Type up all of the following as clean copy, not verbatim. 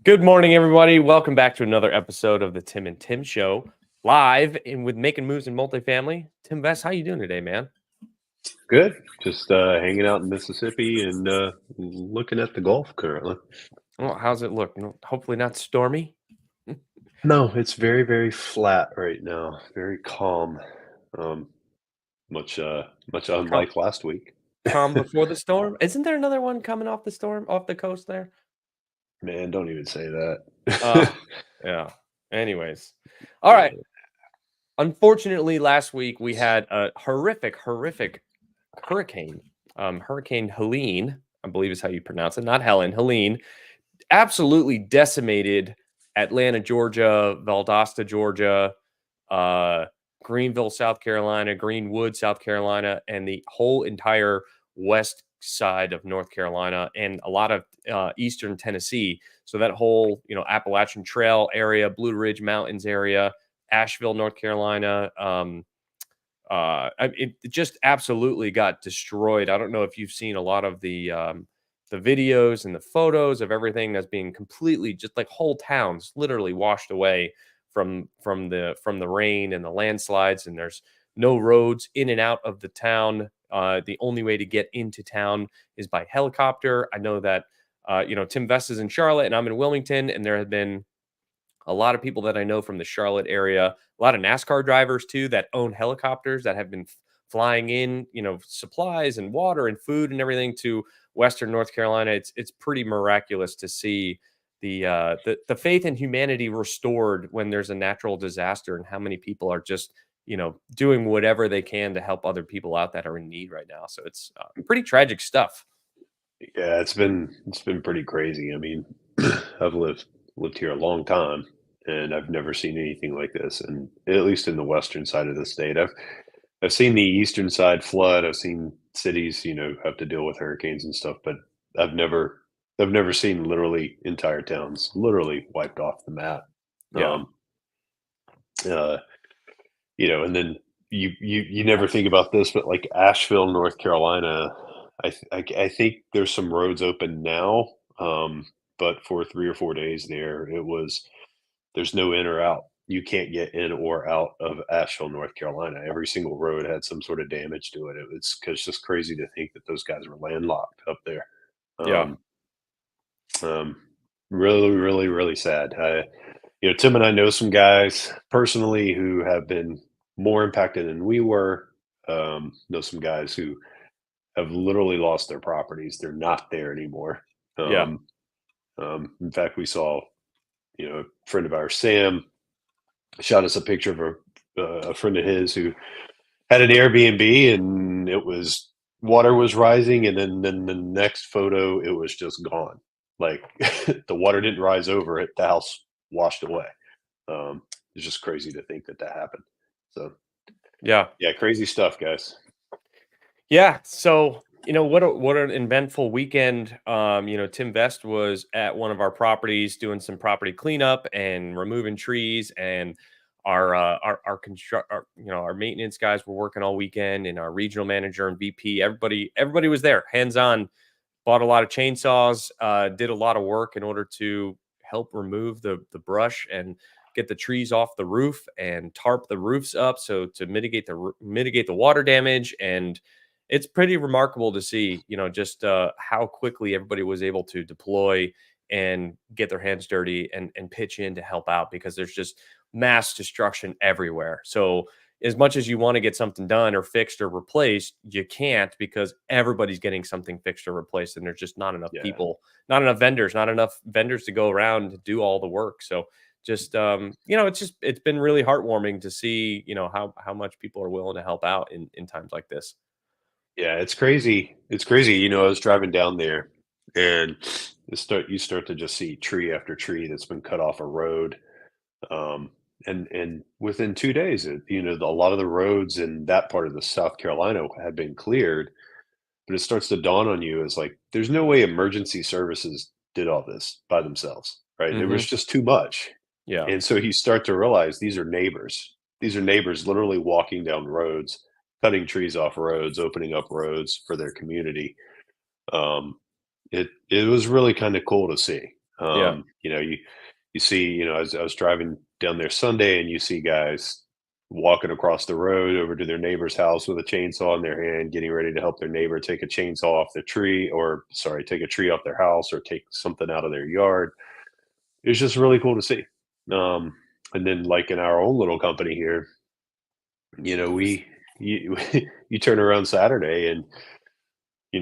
Good morning, everybody. Welcome back to another episode of the Tim and Tim Show, live and with making moves in multifamily. Tim Vest, how you doing today, man? Good. Just hanging out in Mississippi and looking at the Gulf currently. Well, how's it look? Hopefully not stormy. No, it's very, very flat right now. Very calm. Um, much Calm, unlike last week. calm before the storm. Isn't there another one coming off the storm, off the coast there? Man, don't even say that. Uh, yeah. Anyways, all right. Unfortunately, last week we had a horrific hurricane. Hurricane Helene, I believe is how you pronounce it, not Helen, Helene. Absolutely decimated Atlanta, Georgia, Valdosta, Georgia, uh, Greenville, South Carolina, Greenwood, South Carolina, and the whole entire west side of North Carolina and a lot of eastern Tennessee. So that whole, Appalachian Trail area, Blue Ridge Mountains area, Asheville, North Carolina. It just absolutely got destroyed. I don't know if you've seen a lot of the videos and the photos of everything that's being completely just like whole towns literally washed away from the rain and the landslides, and there's no roads in and out of the town. The only way to get into town is by helicopter. I know that Tim Vest is in Charlotte and I'm in Wilmington, and there have been a lot of people that I know from the Charlotte area, a lot of NASCAR drivers too that own helicopters that have been flying in, supplies and water and food and everything to Western North Carolina. It's pretty miraculous to see the faith in humanity restored when there's a natural disaster, and how many people are just doing whatever they can to help other people out that are in need right now. So it's pretty tragic stuff. Yeah, it's been pretty crazy. I mean, I've lived here a long time, and I've never seen anything like this. And at least in the western side of the state, I've seen the eastern side flood. I've seen cities, have to deal with hurricanes and stuff, but I've never I've never seen literally entire towns literally wiped off the map. Yeah. Um, uh, and then you never think about this, but like Asheville, North Carolina, I think there's some roads open now, but for 3 or 4 days there, there's no in or out. You can't get in or out of Asheville, North Carolina. Every single road had some sort of damage to it. It's just crazy to think that those guys were landlocked up there. Yeah. Um, um, really, really, really sad. Tim and I know some guys personally who have been more impacted than we were. Know some guys who have literally lost their properties. They're not there anymore. Yeah. Um, in fact, we saw, a friend of ours, Sam, shot us a picture of a friend of his who had an Airbnb, and it was water was rising, and then the next photo it was just gone. Like the water didn't rise over it, the house washed away. It's just crazy to think that that happened. So Yeah. yeah, crazy stuff, guys. Yeah. So, what an eventful weekend. Tim Vest was at one of our properties doing some property cleanup and removing trees, and our construct our maintenance guys were working all weekend, and our regional manager and VP, everybody was there, hands on, bought a lot of chainsaws, did a lot of work in order to help remove the brush and get the trees off the roof and tarp the roofs up, so to mitigate the water damage. And it's pretty remarkable to see, just how quickly everybody was able to deploy and get their hands dirty and pitch in to help out, because there's just mass destruction everywhere. So as much as you want to get something done or fixed or replaced, you can't, because everybody's getting something fixed or replaced, and there's just not enough Yeah. people, not enough vendors to go around to do all the work. So just it's been really heartwarming to see, how much people are willing to help out in times like this. Yeah, it's crazy. It's crazy. I was driving down there, and you start to just see tree after tree that's been cut off a road. And within 2 days, a lot of the roads in that part of the South Carolina had been cleared, but it starts to dawn on you as like there's no way emergency services did all this by themselves, right? There Hmm. was just too much. Yeah. And so you start to realize these are neighbors. These are neighbors literally walking down roads, cutting trees off roads, opening up roads for their community. Um, it was really kind of cool to see. Yeah. You know, you see, I was driving down there Sunday, and you see guys walking across the road over to their neighbor's house with a chainsaw in their hand, getting ready to help their neighbor take a chainsaw off the tree, or sorry, take a tree off their house or take something out of their yard. It's just really cool to see. Um, and then, like in our own little company here, you you turn around Saturday, and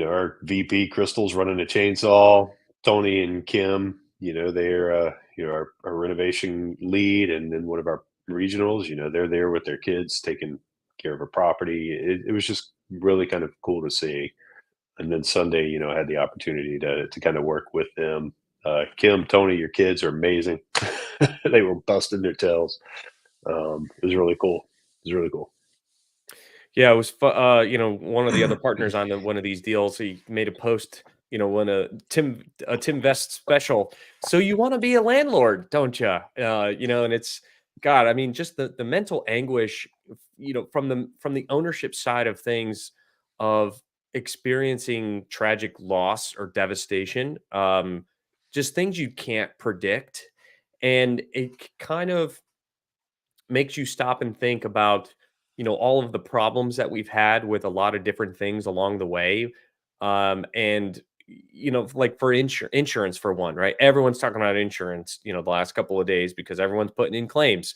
our VP Crystal's running a chainsaw. Tony and Kim, they're our renovation lead, and then one of our regionals. They're there with their kids taking care of a property. It was just really kind of cool to see. And then Sunday, I had the opportunity to kind of work with them. Kim, Tony, your kids are amazing. They were busting their tails. It was really cool. It was really cool. Yeah, it was one of the other partners on one of these deals, he made a post, when a Tim Vest special. So you want to be a landlord, don't you? And it's God. I mean, just the mental anguish, from the ownership side of things, of experiencing tragic loss or devastation, just things you can't predict, and it kind of makes you stop and think about, all of the problems that we've had with a lot of different things along the way. And like for insurance, for one, right? Everyone's talking about insurance, the last couple of days, because everyone's putting in claims.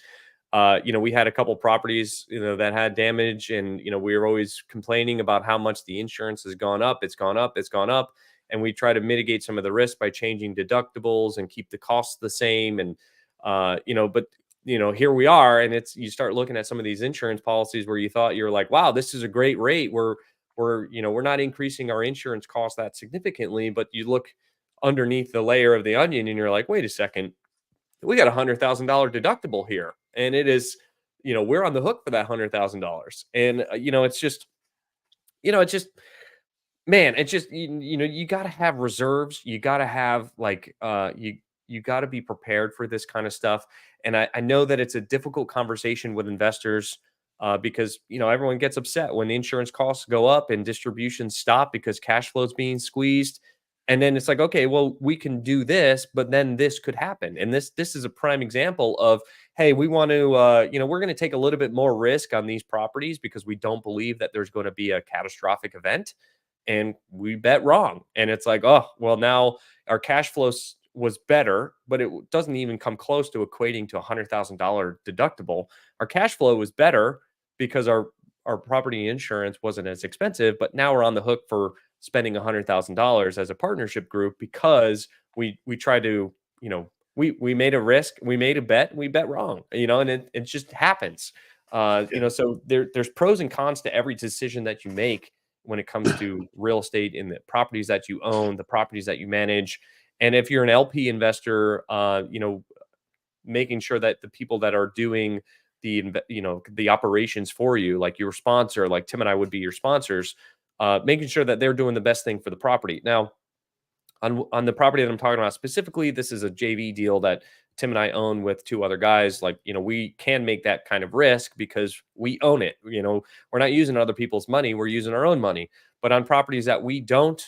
We had a couple properties, that had damage, and we were always complaining about how much the insurance has gone up. It's gone up. It's gone up. And we try to mitigate some of the risk by changing deductibles and keep the costs the same. And but here we are, and you start looking at some of these insurance policies where you thought, you're like, wow, this is a great rate. We're not increasing our insurance costs that significantly, but you look underneath the layer of the onion, and you're like, wait a second, we got $100,000 deductible here, and it is, we're on the hook for that $100,000. And it's just, man, it's just, you got to have reserves. You got to have, like, you got to be prepared for this kind of stuff. And I know that it's a difficult conversation with investors, because everyone gets upset when the insurance costs go up and distributions stop because cash flow is being squeezed. And then it's like, okay, well, we can do this, but then this could happen. And this is a prime example of, hey, we want to, we're going to take a little bit more risk on these properties because we don't believe that there's going to be a catastrophic event, and we bet wrong. And it's like, oh, well, now our cash flow was better, but it doesn't even come close to equating to $100,000 deductible. Our cash flow was better because our property insurance wasn't as expensive, but now we're on the hook for spending $100,000 as a partnership group because we try to, we made a risk, we made a bet, we bet wrong, and it just happens. Yeah. So there's pros and cons to every decision that you make when it comes to real estate, in the properties that you own, the properties that you manage. And if you're an LP investor, making sure that the people that are doing the operations for you, like your sponsor, like Tim and I would be your sponsors, making sure that they're doing the best thing for the property. Now, on the property that I'm talking about specifically, this is a JV deal that Tim and I own with two other guys. Like, we can make that kind of risk because we own it. We're not using other people's money, we're using our own money. But on properties that we don't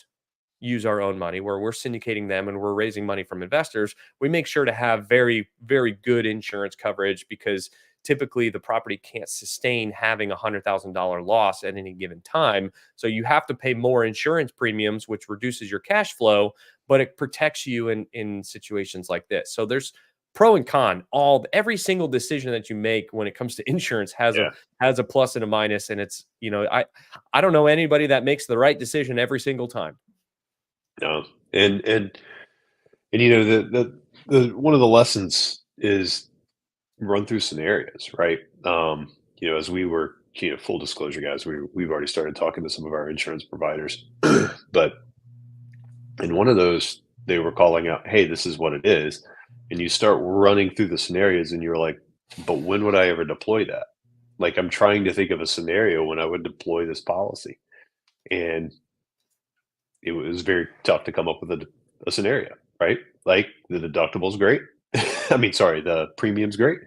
use our own money, where we're syndicating them and we're raising money from investors, we make sure to have very, very good insurance coverage, because typically the property can't sustain having $100,000 loss at any given time. So you have to pay more insurance premiums, which reduces your cash flow, but it protects you in situations like this. So there's pro and con. Every single decision that you make when it comes to insurance Yeah. has a plus and a minus. And it's, I don't know anybody that makes the right decision every single time. No. And the one of the lessons is run through scenarios, right? As we were, full disclosure, guys, we've already started talking to some of our insurance providers, but in one of those, they were calling out, "Hey, this is what it is," and you start running through the scenarios, and you're like, "But when would I ever deploy that?" Like, I'm trying to think of a scenario when I would deploy this policy, and it was very tough to come up with a scenario, right? Like, the deductible's great. I mean, sorry, the premium's great.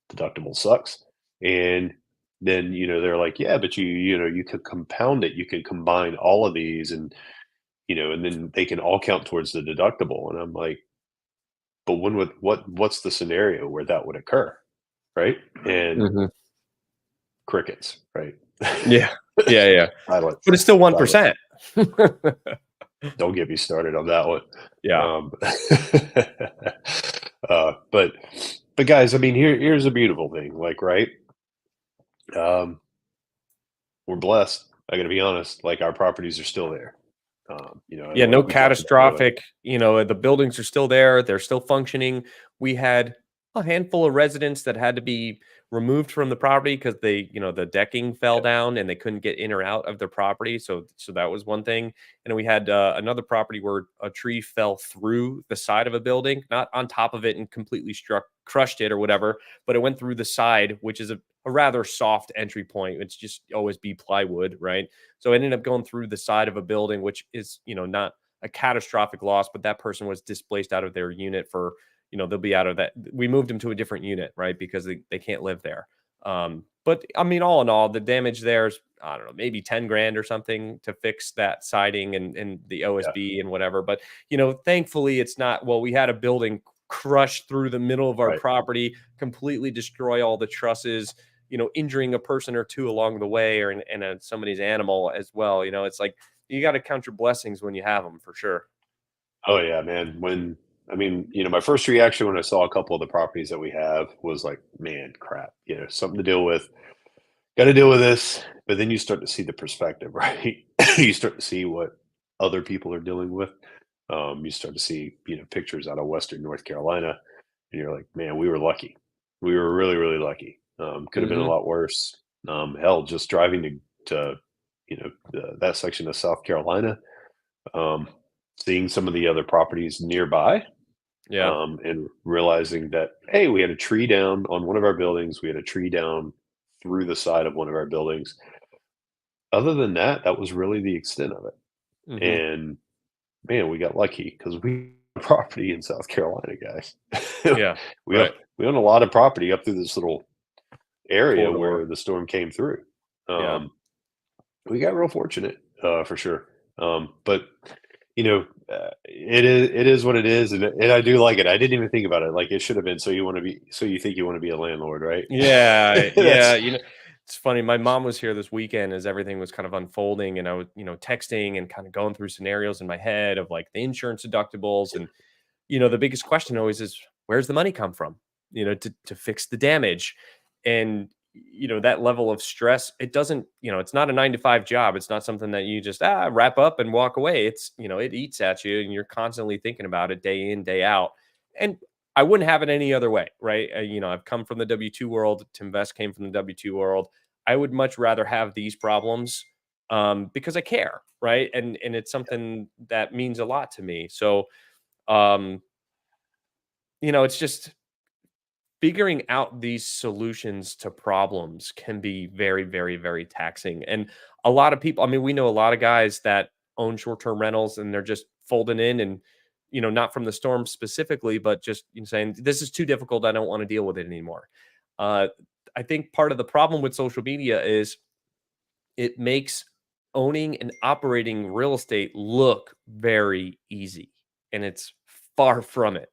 Deductible sucks. And then, they're like, yeah, but you could compound it. You can combine all of these, and then they can all count towards the deductible. And I'm like, but when would what's the scenario where that would occur, right? And Mhm. crickets, right? Yeah. Yeah, yeah. Silence, But it's still silence. 1%. Don't get me started on that one. Yeah. Um, but guys, I mean, here's a beautiful thing, like, right? Um, we're blessed. I got to be honest. Like, our properties are still there. And Yeah, no like we talked about earlier. catastrophic, the buildings are still there, they're still functioning. We had a handful of residents that had to be removed from the property because the decking fell Yeah, down and they couldn't get in or out of their property. So that was one thing. And we had another property where a tree fell through the side of a building, not on top of it and completely crushed it or whatever, but it went through the side, which is a rather soft entry point. It's just always be plywood, right? So it ended up going through the side of a building, which is, not a catastrophic loss, but that person was displaced out of their unit for, they'll be out of that. We moved them to a different unit, right? Because they can't live there. But I mean, all in all, the damage there's, I don't know, maybe 10 grand or something to fix that siding and the yeah, OSB and whatever. But, thankfully it's not, well, we had a building crush through the middle of our right. property, completely destroy all the trusses, injuring a person or two along the way or somebody's animal as well. It's like you got to count your blessings when you have them for sure. Oh yeah, man. My first reaction when I saw a couple of the properties that we have was like, man, crap. Something to deal with. Got to deal with this. But then you start to see the perspective, right? You start to see what other people are dealing with. You start to see, pictures out of Western North Carolina, and you're like, man, we were lucky. We were really, really lucky. Could have been a Hmm. lot worse. Hell, just driving to that section of South Carolina, um, seeing some of the other properties nearby, Yeah. and realizing that, hey, we had a tree down on one of our buildings. We had a tree down through the side of one of our buildings. Other than that, that was really the extent of it. Hmm. And man, we got lucky because we have property in South Carolina, guys. Yeah. we own Right. we own a lot of property up through this little area Corridor. where the storm came through. Yeah. Um, we got real fortunate, for sure. But it is what it is, and I do like it. I didn't even think about it. Like, it should have been. So you think you want to be a landlord, right? Yeah. Yeah. That's It's funny. My mom was here this weekend as everything was kind of unfolding, and I was, texting and kind of going through scenarios in my head of like the insurance deductibles. And, the biggest question always is where's the money come from, to fix the damage. And, that level of stress, it doesn't, it's not a 9 to 5 job. It's not something that you just wrap up and walk away. It's, it eats at you and you're constantly thinking about it day in, day out. And I wouldn't have it any other way, right? I've come from the W2 world. Tim Vest came from the W2 world. I would much rather have these problems because I care, right? And it's something that means a lot to me. So, um, it's just figuring out these solutions to problems can be very, very, very taxing. And a lot of people, I mean, we know a lot of guys that own short-term rentals and they're just folding in and, not from the storm specifically, but just saying, this is too difficult. I don't want to deal with it anymore. Uh, I think part of the problem with social media is it makes owning and operating real estate look very easy, and it's far from it.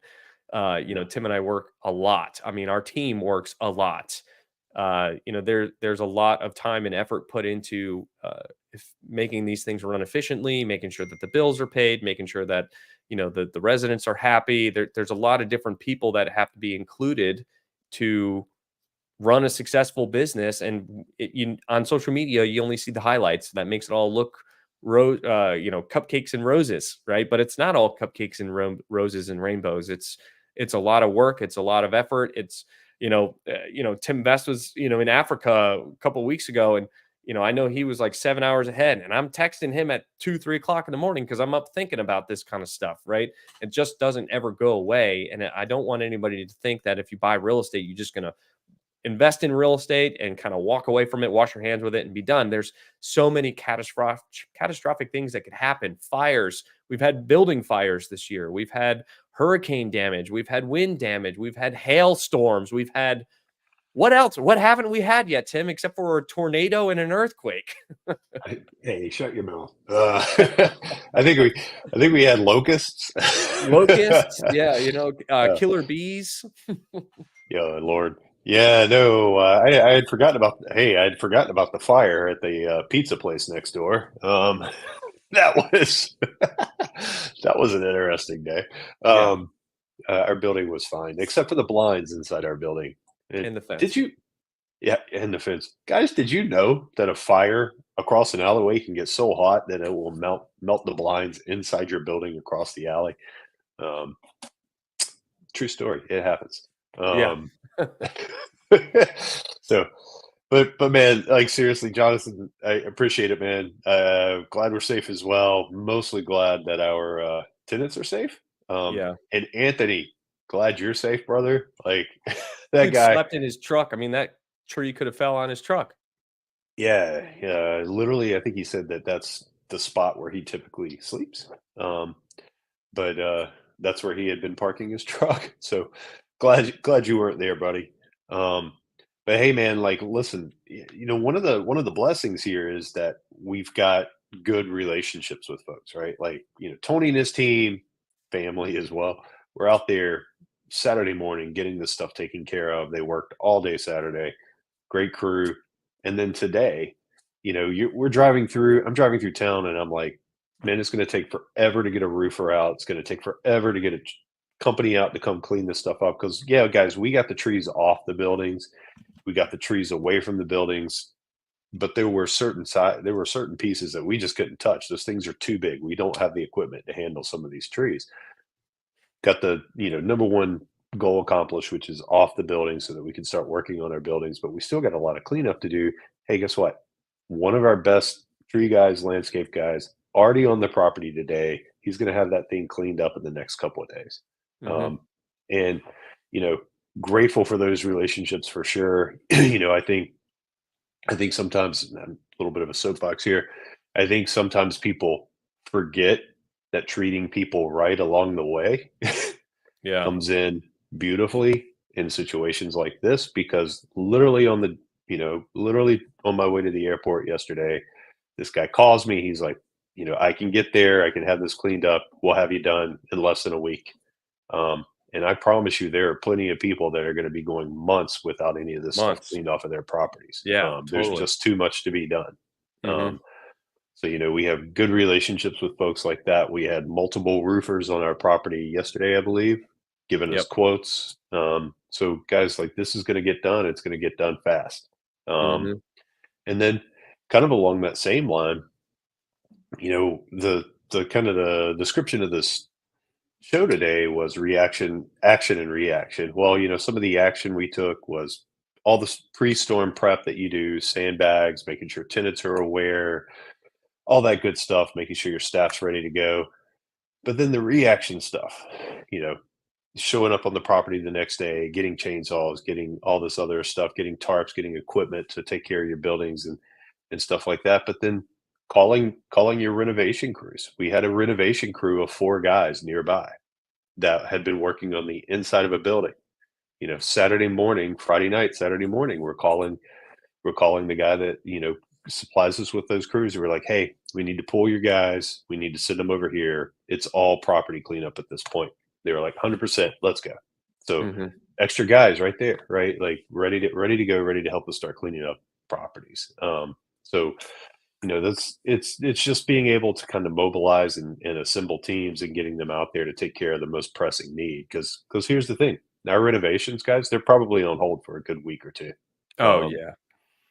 yeah, Tim and I work a lot. I mean, our team works a lot. There's a lot of time and effort put into making these things run efficiently, making sure that the bills are paid, making sure that the residents are happy. There's a lot of different people that have to be included to run a successful business. And on social media you only see the highlights that makes it all look cupcakes and roses, right? But it's not all cupcakes and roses and rainbows. It's a lot of work, it's a lot of effort. It's Tim Vest was in Africa a couple weeks ago, and I know he was like 7 hours ahead, and I'm texting him at 2-3 o'clock in the morning because I'm up thinking about this kind of stuff, right? It just doesn't ever go away. And I don't want anybody to think that if you buy real estate you're just going to invest in real estate and kind of walk away from it, wash your hands with it and be done. There's so many catastrophic things that could happen. Fires. We've had building fires this year. We've had hurricane damage. We've had wind damage. We've had hailstorms. We've had what else? What haven't we had yet, Tim, except for a tornado and an earthquake? Hey, shut your mouth. I think we, I think we had locusts. Locusts, yeah, uh, killer bees. yeah, Lord. Yeah, no, I had forgotten about. Hey, I had forgotten about the fire at the pizza place next door. That was that was an interesting day. Yeah, Um, our building was fine, except for the blinds inside our building. and the Did fence. you? Yeah, and the fence. Guys, did you know that a fire across an alleyway can get so hot that it will melt the blinds inside your building across the alley? Um, true story. It happens. Yeah, Um, so, but man, like seriously, Jonathan, I appreciate it, man. Glad we're safe as well. Mostly glad that our tenants are safe. yeah. And Anthony, glad you're safe, brother. Like that Dude guy. slept in his truck. I mean, that tree could have fell on his truck. Yeah, yeah. Literally, I think he said that that's the spot where he typically sleeps. Um, but that's where he had been parking his truck. So glad you weren't there, buddy. Um, but hey, man, like, listen, one of the blessings here is that we've got good relationships with folks, right? Like, Tony and his team, family as well. We're out there Saturday morning getting this stuff taken care of. They worked all day Saturday, great crew. And then today, we're driving through. I'm driving through town, and I'm like, man, it's going to take forever to get a roofer out. It's going to take forever to get a company out to come clean this stuff up. Because yeah, guys, we got the trees off the buildings, we got the trees away from the buildings, but there were certain pieces that we just couldn't touch. Those things are too big. We don't have the equipment to handle some of these trees. Got the number one goal accomplished, which is off the building so that we can start working on our buildings, but we still got a lot of cleanup to do. Hey, guess what? One of our best tree guys, landscape guys, already on the property today. He's going to have that thing cleaned up in the next couple of days. Mhm. um, and you know grateful for those relationships for sure. I think sometimes, I'm a little bit of a soapbox here, I think sometimes people forget that treating people right along the way Yeah. comes in beautifully in situations like this, because literally on my way to the airport yesterday, this guy calls me. He's like, I can get there, I can have this cleaned up, we'll have you done in less than a week. And I promise you, there are plenty of people that are going to be going months without any of this stuff Months. cleaned off of their properties. Yeah, There's totally. just too much to be done. Mhm. um, so, we have good relationships with folks like that. We had multiple roofers on our property yesterday, I believe, giving us Yep. quotes. So, guys, like, this is going to get done. It's going to get done fast. Um, Mhm. and then, kind of along that same line, the kind of the description of this show today was reaction, action, and reaction. Well, some of the action we took was all this pre-storm prep that you do, sandbags, making sure tenants are aware, all that good stuff, making sure your staff's ready to go. But then the reaction stuff, you know, showing up on the property the next day, getting chainsaws, getting all this other stuff, getting tarps, getting equipment to take care of your buildings and stuff like that. But then calling your renovation crews. We had a renovation crew of 4 guys nearby that had been working on the inside of a building. Saturday morning, Friday night, Saturday morning, we're calling the guy that supplies us with those crews. We're like, hey, we need to pull your guys. We need to send them over here. It's all property cleanup at this point. They were like, 100%, let's go. So Mhm. extra guys right there, right? Like ready to go, ready to help us start cleaning up properties. So that's it's just being able to kind of mobilize and assemble teams and getting them out there to take care of the most pressing need. Because here's the thing, our renovations, guys, they're probably on hold for a good week or two. Oh, Um, yeah.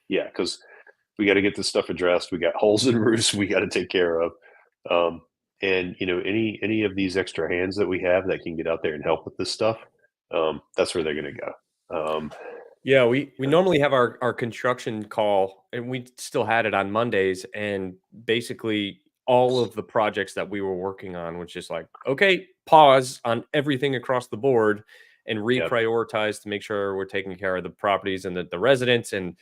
yeah, because we got to get this stuff addressed. We got holes in roofs we got to take care of. Um, and any of these extra hands that we have that can get out there and help with this stuff, that's where they're going to go. Yeah, we normally have our construction call, and we still had it on Mondays, and basically all of the projects that we were working on was just like, okay, pause on everything across the board and Yep. reprioritize to make sure we're taking care of the properties and the residents, and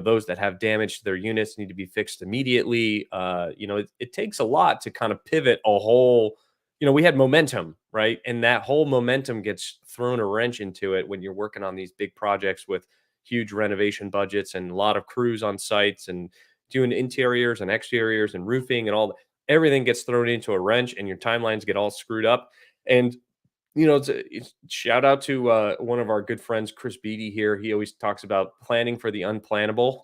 those that have damage to their units need to be fixed immediately. It takes a lot to kind of pivot a whole. We had momentum, right? And that whole momentum gets thrown a wrench into it when you're working on these big projects with huge renovation budgets and a lot of crews on sites and doing interiors and exteriors and roofing and everything gets thrown into a wrench and your timelines get all screwed up. And it's shout out to one of our good friends, Chris Beatty here. He always talks about planning for the unplannable.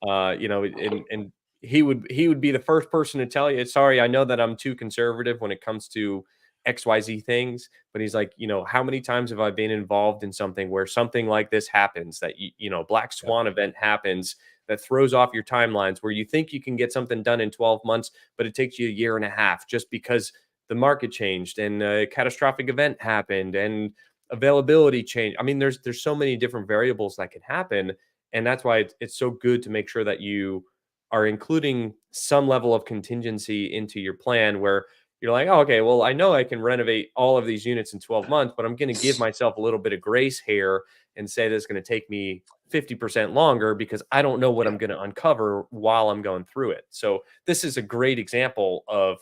And he would be the first person to tell you, sorry, I know that I'm too conservative when it comes to XYZ things, but he's like, how many times have I been involved in something where something like this happens, that black Yeah. swan event happens that throws off your timelines where you think you can get something done in 12 months, but it takes you a year and a half just because the market changed and a catastrophic event happened and availability changed. I mean, there's so many different variables that can happen, and that's why it's so good to make sure that you are including some level of contingency into your plan where you're like, oh, okay, well, I know I can renovate all of these units in 12 months, but I'm going to give myself a little bit of grace here and say that's going to take me 50% longer because I don't know what Yeah. I'm going to uncover while I'm going through it. So this is a great example of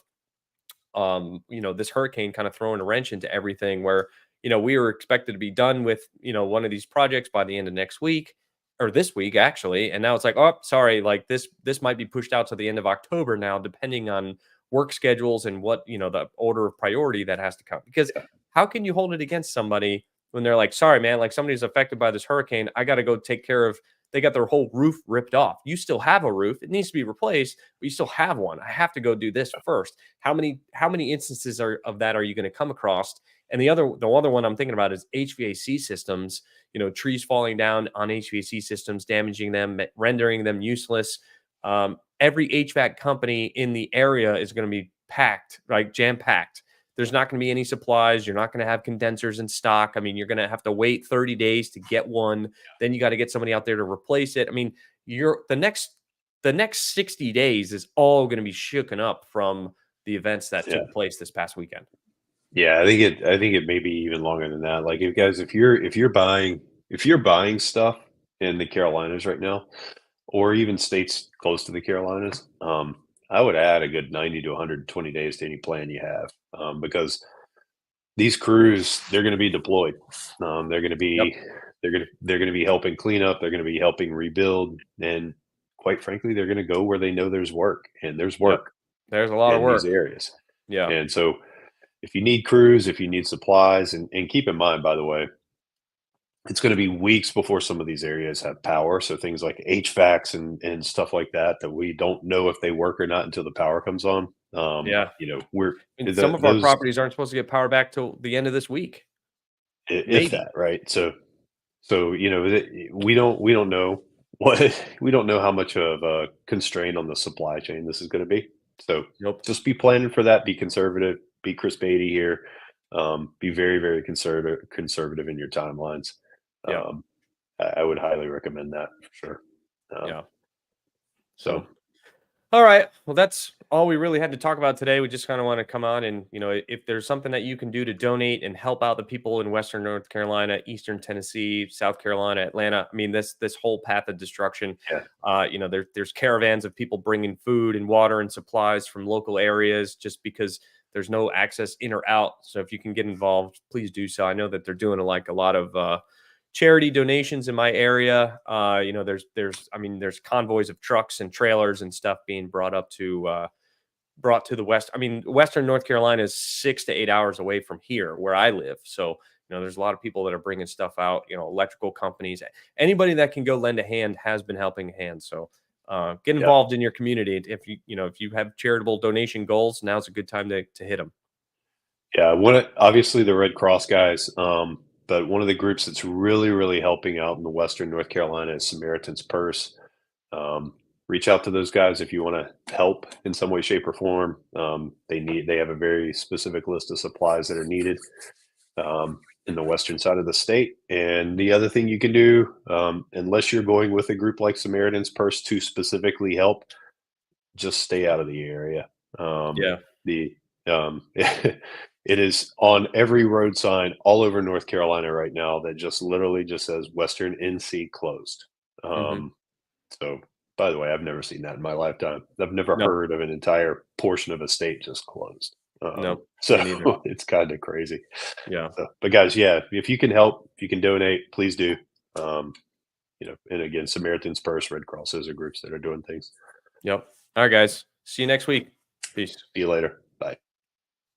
this hurricane kind of throwing a wrench into everything where, we were expected to be done with, one of these projects by the end of next week or this week actually. And now it's like, oh, sorry, like this might be pushed out to the end of October now, depending on work schedules and what, the order of priority that has to come. Because Yeah. how can you hold it against somebody when they're like, sorry, man, like somebody's affected by this hurricane. I got to go take care of, they got their whole roof ripped off. You still have a roof. It needs to be replaced, but you still have one. I have to go do this first. How many instances of that are you going to come across? And the other one I'm thinking about is HVAC systems. Trees falling down on HVAC systems, damaging them, rendering them useless. Every HVAC company in the area is going to be packed, like jam packed. There's not going to be any supplies. You're not going to have condensers in stock. I mean, you're going to have to wait 30 days to get one. Then you got to get somebody out there to replace it. I mean, you're the next 60 days is all going to be shooken up from the events that Yeah. took place this past weekend. Yeah, I think it may be even longer than that. Like, if you're buying stuff in the Carolinas right now, or even states close to the Carolinas, I would add a good 90 to 120 days to any plan you have, because these crews, they're going to be deployed. They're going to Yep. be they're going to be helping clean up. They're going to be helping rebuild, and quite frankly, they're going to go where they know there's work, and there's Yep. work There's a lot of in these work. areas. Yeah. And so, if you need crews, if you need supplies, and keep in mind, by the way, it's going to be weeks before some of these areas have power. So things like HVACs and stuff like that we don't know if they work or not until the power comes on. Yeah. We're And some of our those properties aren't supposed to get power back till the end of this week. if Maybe. that, right? So we don't know what we don't know how much of a constraint on the supply chain this is going to be. So Nope. just be planning for that. Be conservative. Be Chris Beatty here. Be very, very conservative in your timelines. Yeah. Um, I would highly recommend that for sure. Yeah. So So all right. Well, that's all we really had to talk about today. We just kind of want to come on and, if there's something that you can do to donate and help out the people in Western North Carolina, Eastern Tennessee, South Carolina, Atlanta. I mean, this whole path of destruction. yeah, There's caravans of people bringing food and water and supplies from local areas just because there's no access in or out. So if you can get involved, please do so. I know that they're doing like a lot of charity donations in my area. There's convoys of trucks and trailers and stuff being brought to the west. I mean, Western North Carolina is 6 to 8 hours away from here where I live. So, there's a lot of people that are bringing stuff out, electrical companies, anybody that can go lend a hand has been helping a hand. So, get yeah, involved in your community. If you have charitable donation goals, now's a good time to hit them. yeah. Obviously the Red Cross guys, but one of the groups that's really, really helping out in the Western North Carolina is Samaritan's Purse. Um, Reach out to those guys if you want to help in some way, shape, or form. They have a very specific list of supplies that are needed in the western side of the state. And the other thing you can do, unless you're going with a group like Samaritan's Purse to specifically help, just stay out of the area. Yeah. The it is on every road sign all over North Carolina right now that just literally just says Western NC closed. Hmm. Um, so, by the way, I've never seen that in my lifetime. I've never No, heard of an entire portion of a state just closed. no, So me neither. it's kind of crazy. Yeah. So, but guys, yeah, if you can help, if you can donate, please do. Um, and again, Samaritan's Purse, Red Cross, those are groups that are doing things. Yep. All right, guys. See you next week. Peace. See you later.